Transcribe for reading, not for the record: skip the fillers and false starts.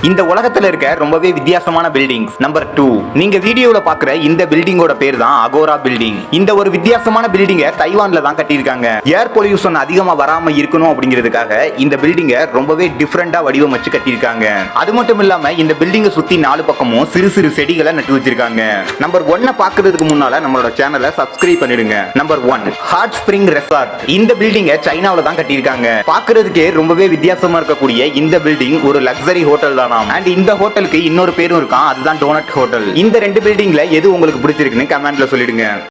இந்த உலகத்துல இருக்க ரொம்பவே வித்தியாசமான பில்டிங்ஸ். நம்பர் 2, நீங்க வீடியோல பாக்குற இந்த பில்டிங்கோட பேர் தான் அகோரா பில்டிங். இந்த ஒரு வித்தியாசமான பில்டிங்கை தைவான்ல தான் கட்டியிருக்காங்க. ஏர் பொல்யூஷன் அதிகமா வராம இருக்கணும் அப்படிங்கிறதுக்காக இந்த பில்டிங்கை ரொம்பவே டிஃபரெண்டா வடிவமைச்சு கட்டியிருக்காங்க. அது மட்டும் இல்லாம இந்த பில்டிங்கை சுத்தி 4 பக்கமும் சிறு சிறு செடிகளை நட்டு வச்சிருக்காங்க. நம்பர் 1 பாக்குறதுக்கு முன்னால நம்மளோட சேனலை சப்ஸ்கிரைப் பண்ணிடுங்க. Number 1, hot spring resort. இந்த பில்டிங்கை சைனாவுல தான் கட்டியிருக்காங்க. பாக்குறதுக்கே ரொம்பவே வித்தியாசமா இருக்கக்கூடிய இந்த பில்டிங் ஒரு லக்ஸரி ஹோட்டல் தான். அண்ட் இந்த ஹோட்டலுக்கு இன்னொரு பேரும் இருக்கான், அதுதான் டோனட் ஹோட்டல். இந்த 2 பில்டிங்ல எது உங்களுக்கு பிடிச்சிருக்குன்னு கமெண்ட்ல சொல்லிடுங்க.